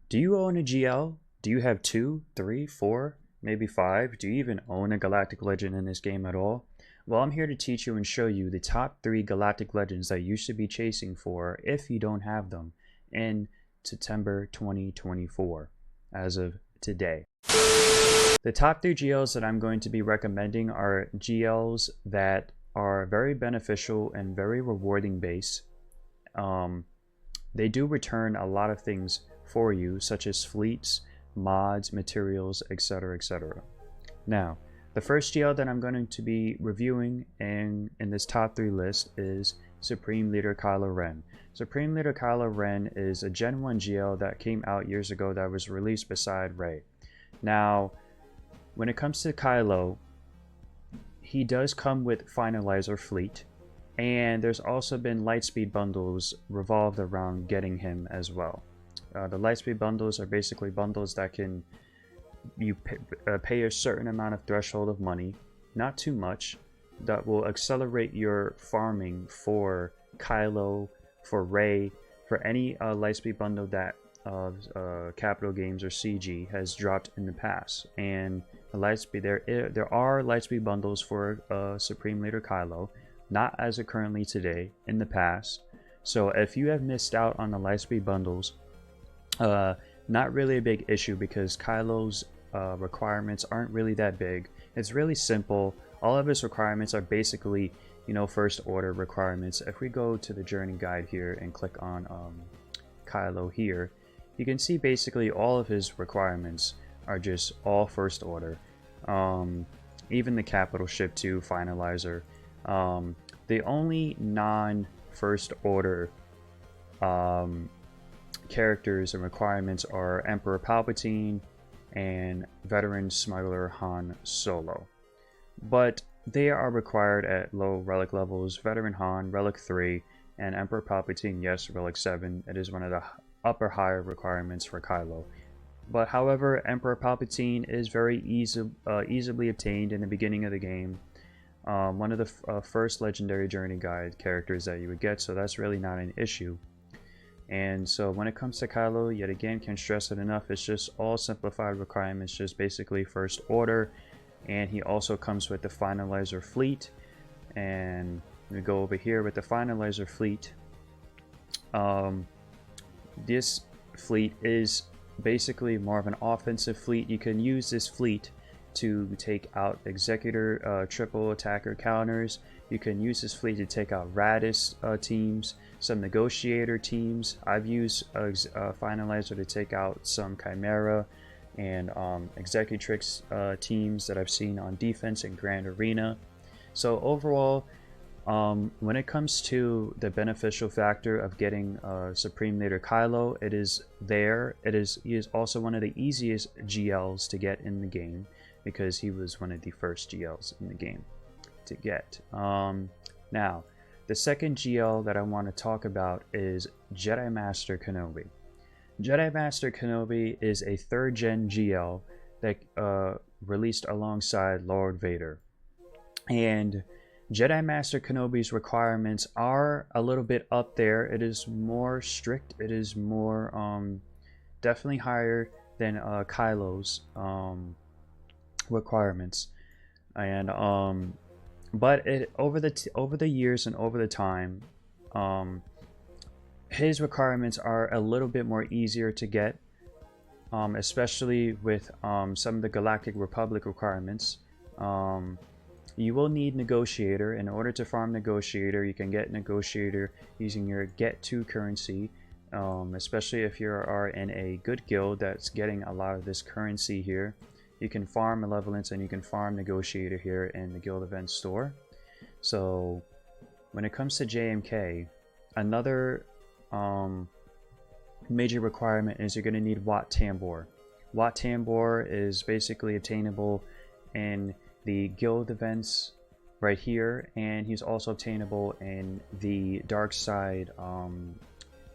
Do you own a GL? Do you have 2, 3, 4, maybe 5? Do you even own a Galactic Legend in this game at all? Well, I'm here to teach you and show you the top 3 Galactic Legends that you should be chasing for if you don't have them in September 2024 as of today. The top 3 GLs that I'm going to be recommending are GLs that are very beneficial and very rewarding base. They do return a lot of things for you, such as fleets, mods, materials, etc, etc. Now, the first GL that I'm going to be reviewing in this top 3 list is Supreme Leader Kylo Ren. Supreme Leader Kylo Ren is a Gen 1 GL that came out years ago that was released beside Rey. Now, when it comes to Kylo, he does come with Finalizer Fleet, and there's also been Lightspeed bundles revolved around getting him as well. The Lightspeed bundles are basically bundles that can pay a certain amount of threshold of money, not too much, that will accelerate your farming for Kylo, for Rey, for any Lightspeed bundle that Capital Games or CG has dropped in the past. And the Lightspeed, there are Lightspeed bundles for Supreme Leader Kylo, not as of currently today, in the past. So if you have missed out on the Lightspeed bundles, not really a big issue, because Kylo's requirements aren't really that big. It's really simple. All of his requirements are basically, first order requirements. If we go to the journey guide here and click on Kylo here, you can see basically all of his requirements are just all first order. Even the capital ship 2 finalizer. The only non-first order characters and requirements are Emperor Palpatine and veteran smuggler Han Solo, but they are required at low relic levels. Veteran Han, relic 3, and Emperor Palpatine, yes, relic 7. It is one of the upper higher requirements for Kylo. But however, Emperor Palpatine is very easily obtained in the beginning of the game. One of the first legendary journey guide characters that you would get, so that's really not an issue. And so when it comes to Kylo, yet again, can't stress it enough, it's just all simplified requirements, just basically first order. And he also comes with the Finalizer Fleet. And we go over here with the Finalizer Fleet. This fleet is basically more of an offensive fleet. You can use this fleet to take out Executor triple attacker counters. You can use this fleet to take out Radis teams, some Negotiator teams. I've used Finalizer to take out some Chimera and Executrix teams that I've seen on defense in Grand Arena. So overall, when it comes to the beneficial factor of getting Supreme Leader Kylo, it is there. He is also one of the easiest GLs to get in the game, because he was one of the first GLs in the game to get. Now, the second GL that I want to talk about is Jedi Master Kenobi. Jedi Master Kenobi is a 3rd gen GL that released alongside Lord Vader. And Jedi Master Kenobi's requirements are a little bit up there. It is more strict. It is more definitely higher than Kylo's requirements. And but over the years and over the time, his requirements are a little bit more easier to get, especially with some of the Galactic Republic requirements. You will need Negotiator. In order to farm Negotiator, you can get Negotiator using your Get 2 currency, especially if you are in a good guild that's getting a lot of this currency here. You can farm Malevolence and you can farm Negotiator here in the guild event store. So when it comes to JMK, another major requirement is you're going to need Wat Tambor. Wat Tambor is basically obtainable in the guild events right here, and he's also obtainable in the Dark Side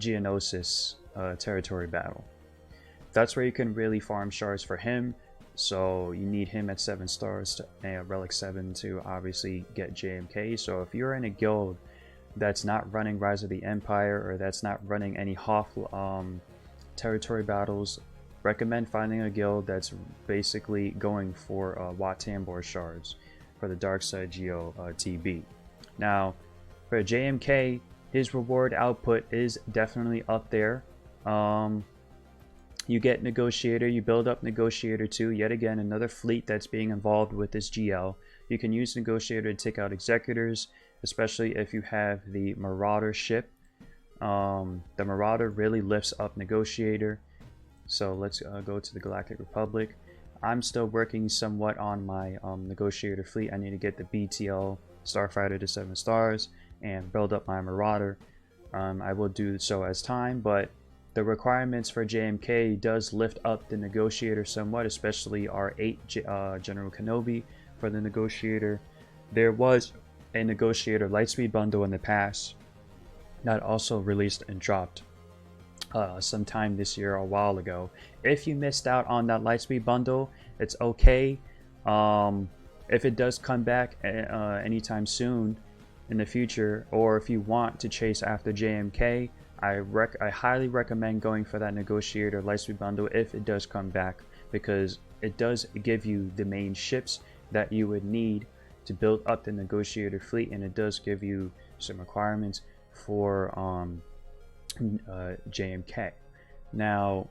Geonosis territory battle. That's where you can really farm shards for him. So you need him at 7 stars to relic 7 to obviously get JMK. So if you're in a guild that's not running Rise of the Empire, or that's not running any Hoth territory battles, recommend finding a guild that's basically going for Wat Tambor shards for the Dark Side Geo TB. Now, for JMK, his reward output is definitely up there. You get Negotiator, you build up Negotiator 2, yet again another fleet that's being involved with this GL. You can use Negotiator to take out Executors, especially if you have the Marauder ship. The Marauder really lifts up Negotiator. So let's go to the Galactic Republic. I'm still working somewhat on my Negotiator fleet. I need to get the BTL Starfighter to 7 stars and build up my Marauder. I will do so as time, but the requirements for JMK does lift up the Negotiator somewhat, especially our 8 General Kenobi for the Negotiator. There was a Negotiator Lightspeed bundle in the past that also released and dropped sometime this year, a while ago. If you missed out on that Lightspeed bundle, it's okay. If it does come back anytime soon in the future, or if you want to chase after JMK, I highly recommend going for that Negotiator Lightspeed bundle if it does come back, because it does give you the main ships that you would need to build up the Negotiator fleet, and it does give you some requirements for JMK. Now,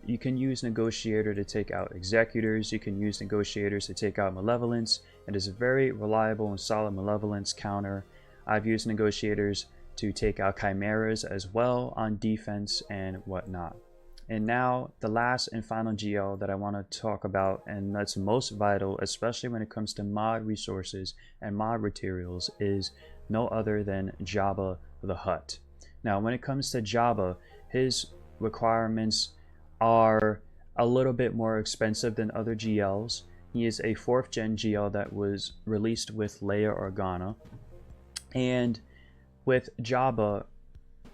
you can use Negotiator to take out Executors, you can use Negotiators to take out Malevolence. It is a very reliable and solid Malevolence counter. I've used Negotiators to take out Chimeras as well on defense and whatnot. And now the last and final GL that I want to talk about, and that's most vital, especially when it comes to mod resources and mod materials, is no other than Jabba the Hutt. Now when it comes to Jabba, his requirements are a little bit more expensive than other GLs. He is a 4th gen GL that was released with Leia Organa, and with Jabba,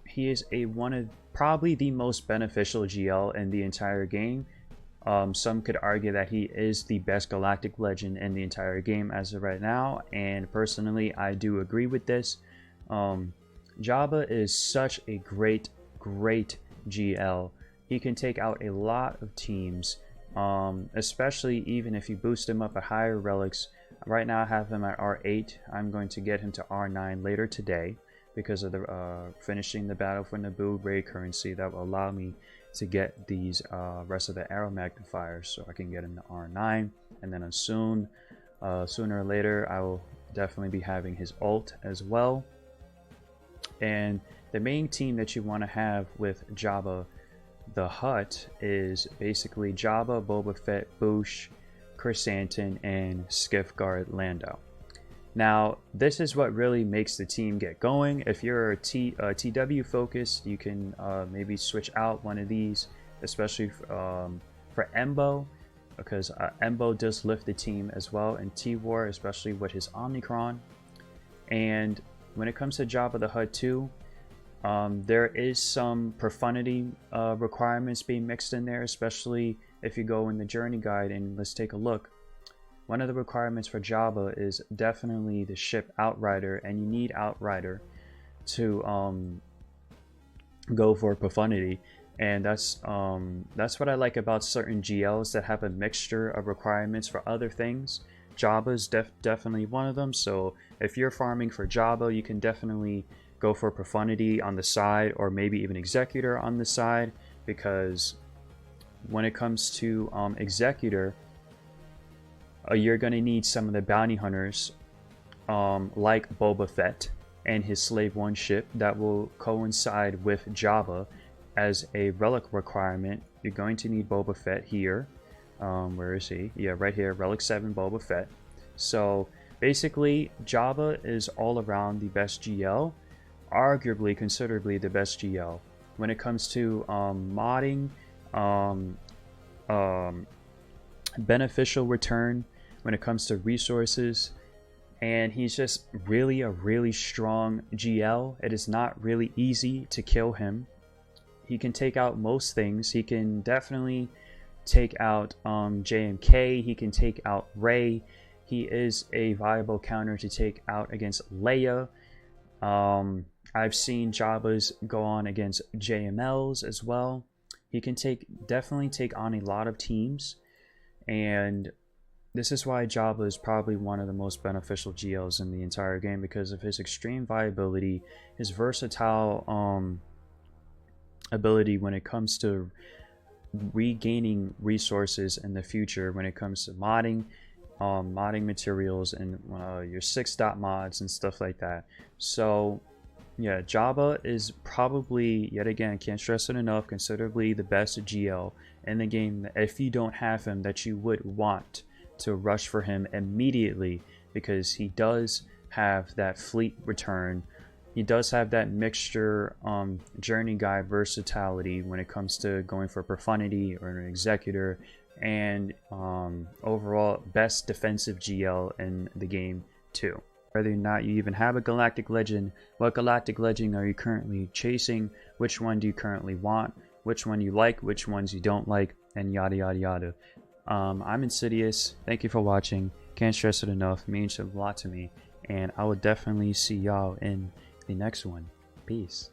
he is one of probably the most beneficial GL in the entire game. Some could argue that he is the best Galactic Legend in the entire game as of right now, and personally I do agree with this. Jabba is such a great GL. He can take out a lot of teams, especially even if you boost him up at higher relics. Right now I have him at R8. I'm going to get him to R9 later today, because of the finishing the battle for Naboo raid currency that will allow me to get these rest of the arrow magnifiers, so I can get him to R9, and then sooner or later I will definitely be having his ult as well. And the main team that you want to have with Jabba the Hutt is basically Jabba, Boba Fett, Boushh, Chrysanthemum, and Skiff-Guard Lando. Now, this is what really makes the team get going. If you're a TW focused, you can maybe switch out one of these, especially for Embo, because Embo does lift the team as well, and T-War, especially with his Omnicron. And when it comes to Jabba the Hutt too, there is some profundity requirements being mixed in there, especially if you go in the journey guide, and let's take a look. One of the requirements for Jabba is definitely the ship Outrider, and you need Outrider to go for profundity. And that's what I like about certain GLs that have a mixture of requirements for other things. Jabba's definitely one of them. So if you're farming for Jabba, you can definitely go for profundity on the side, or maybe even Executor on the side, because when it comes to Executor, you're going to need some of the bounty hunters like Boba Fett and his Slave 1 ship that will coincide with Jabba as a relic requirement. You're going to need Boba Fett here. Where is he? Yeah, right here, Relic 7 Boba Fett. So basically Jabba is all around the best GL, arguably considerably the best GL. When it comes to modding, beneficial return, when it comes to resources, and he's just really a really strong GL. It is not really easy to kill him. He can take out most things. He can definitely take out JMK. He can take out Rey. He is a viable counter to take out against Leia. I've seen Jabba's go on against JMLs as well. He can definitely take on a lot of teams, and this is why Jabba is probably one of the most beneficial GLs in the entire game, because of his extreme viability, his versatile ability when it comes to regaining resources in the future, when it comes to modding materials and your 6-dot mods and stuff like that. So yeah, Jabba is probably, yet again, can't stress it enough, considerably the best GL in the game. If you don't have him, that you would want to rush for him immediately, because he does have that fleet return. He does have that mixture journey guide versatility when it comes to going for profundity or an executor, and overall best defensive GL in the game too. Whether or not you even have a Galactic Legend, what Galactic Legend are you currently chasing, which one do you currently want, which one you like, which ones you don't like, and yada yada yada. I'm Insidious. Thank you for watching. Can't stress it enough. It means a lot to me, and I will definitely see y'all in the next one. Peace.